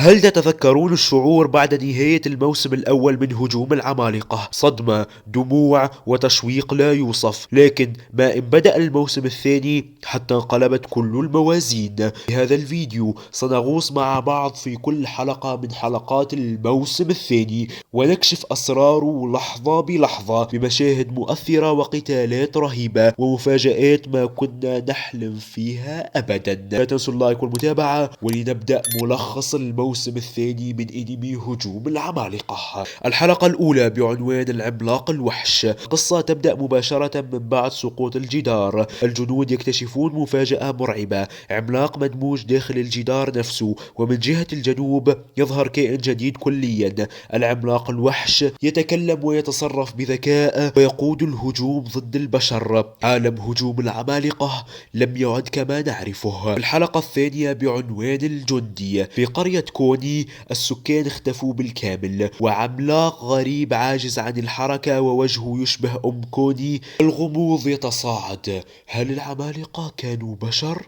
هل تتذكرون الشعور بعد نهاية الموسم الأول من هجوم العمالقة؟ صدمة، دموع، وتشويق لا يوصف. لكن ما إن بدأ الموسم الثاني حتى انقلبت كل الموازين. في هذا الفيديو سنغوص مع بعض في كل حلقة من حلقات الموسم الثاني، ونكشف أسراره لحظة بلحظة بمشاهد مؤثرة وقتالات رهيبة ومفاجآت ما كنا نحلم فيها أبدا. لا تنسوا اللايك والمتابعة، ولنبدأ ملخص الموسم الثاني من انمي هجوم العمالقة. الحلقة الأولى بعنوان العملاق الوحش. القصة تبدأ مباشرة من بعد سقوط الجدار. الجنود يكتشفون مفاجأة مرعبة: عملاق مدموج داخل الجدار نفسه. ومن جهة الجنوب يظهر كائن جديد كليا، العملاق الوحش، يتكلم ويتصرف بذكاء ويقود الهجوم ضد البشر. عالم هجوم العمالقة لم يعد كما نعرفه. الحلقة الثانية بعنوان الجندي. في قرية كوني السكان اختفوا بالكامل، وعملاق غريب عاجز عن الحركة ووجهه يشبه أم كوني. الغموض يتصاعد، هل العمالقة كانوا بشر؟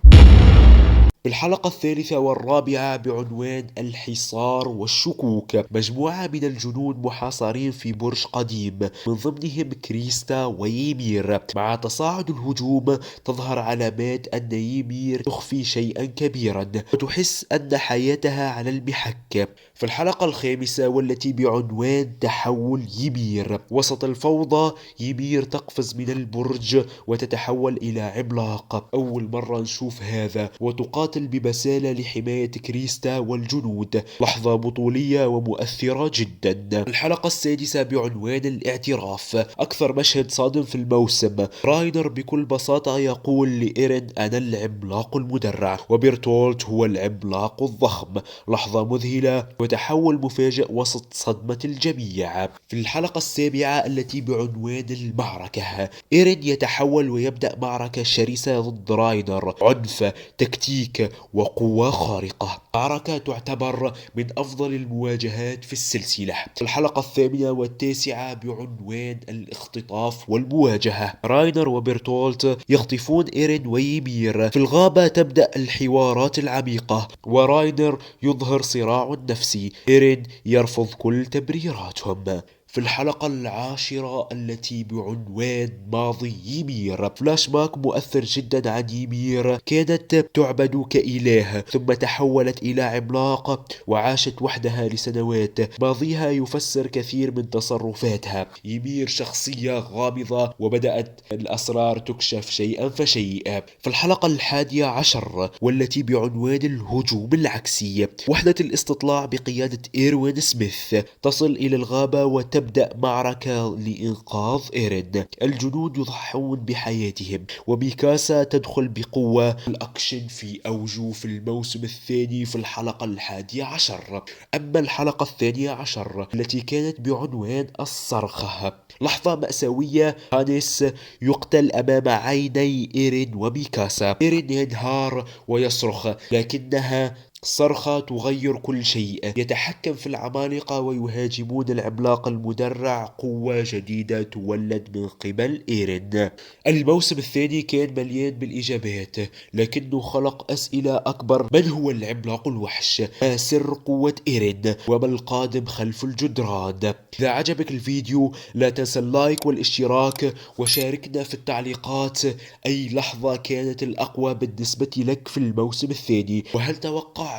في الحلقة الثالثة والرابعة بعنوان الحصار والشكوك. مجموعة من الجنود محاصرين في برج قديم، من ضمنهم كريستا ويمير. مع تصاعد الهجوم تظهر علامات أن يمير تخفي شيئا كبيرا، وتحس أن حياتها على المحك. في الحلقة الخامسة والتي بعنوان تحول يمير. وسط الفوضى يمير تقفز من البرج وتتحول إلى عملاق. أول مرة نشوف هذا، وتقاتل ببسالة لحماية كريستا والجنود. لحظة بطولية ومؤثرة جدا. الحلقة السادسة بعنوان الاعتراف. أكثر مشهد صادم في الموسم. راينر بكل بساطة يقول لإيرين: أنا العملاق المدرع، وبرتولت هو العملاق الضخم. لحظة مذهلة وتحول مفاجئ وسط صدمة الجميع. في الحلقة السابعة التي بعنوان المعركة، إيرين يتحول ويبدأ معركة شرسة ضد راينر. عنف، تكتيك، وقوة خارقة. معركة تعتبر من أفضل المواجهات في السلسلة. الحلقة الثامنة والتاسعة بعنوان الاختطاف والمواجهة. راينر وبرتولت يخطفون إيرين ويمير. في الغابة تبدأ الحوارات العميقة، وراينر يظهر صراع نفسي. إيرين يرفض كل تبريراتهم. في الحلقة العاشرة التي بعنوان ماضي يمير. فلاش باك مؤثر جدا عن يمير. كانت تعبد كإله، ثم تحولت إلى عملاق وعاشت وحدها لسنوات. ماضيها يفسر كثير من تصرفاتها. يمير شخصية غامضة، وبدأت الأسرار تكشف شيئا فشيئا. في الحلقة الحادية عشر والتي بعنوان الهجوم العكسي. وحدة الاستطلاع بقيادة إيروين سميث تصل إلى الغابة وتبدأ معركة لإنقاذ إيرين. الجنود يضحون بحياتهم، وميكاسا تدخل بقوة. الأكشن في أوجه في الموسم الثاني في الحلقة الحادية عشر. أما الحلقة الثانية عشر التي كانت بعنوان الصرخة. لحظة مأساوية، هانيس يقتل أمام عيني إيرين وميكاسا. إيرين ينهار ويصرخ، لكنها صرخة تغير كل شيء. يتحكم في العمالقة ويهاجمون العملاق المدرع. قوة جديدة تولد من قبل إيرين. الموسم الثاني كان مليان بالإجابات، لكنه خلق أسئلة أكبر. من هو العملاق الوحش؟ ما سر قوة إيرين؟ وما القادم خلف الجدران؟ إذا عجبك الفيديو لا تنسى اللايك والاشتراك، وشاركنا في التعليقات أي لحظة كانت الأقوى بالنسبة لك في الموسم الثاني. وهل توقعت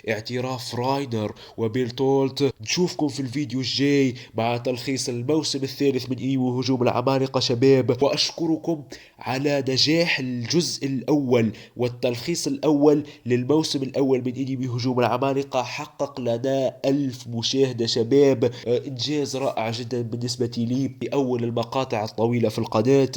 اعتراف راينر وبيرتولت؟ نشوفكم في الفيديو الجاي مع تلخيص الموسم الثالث من انمي هجوم العمالقة شباب. وأشكركم على نجاح الجزء الأول والتلخيص الأول للموسم الأول من انمي هجوم العمالقة. حقق لنا 1000 مشاهدة شباب. إنجاز رائع جدا بالنسبة لي، بأول المقاطع الطويلة في القناة.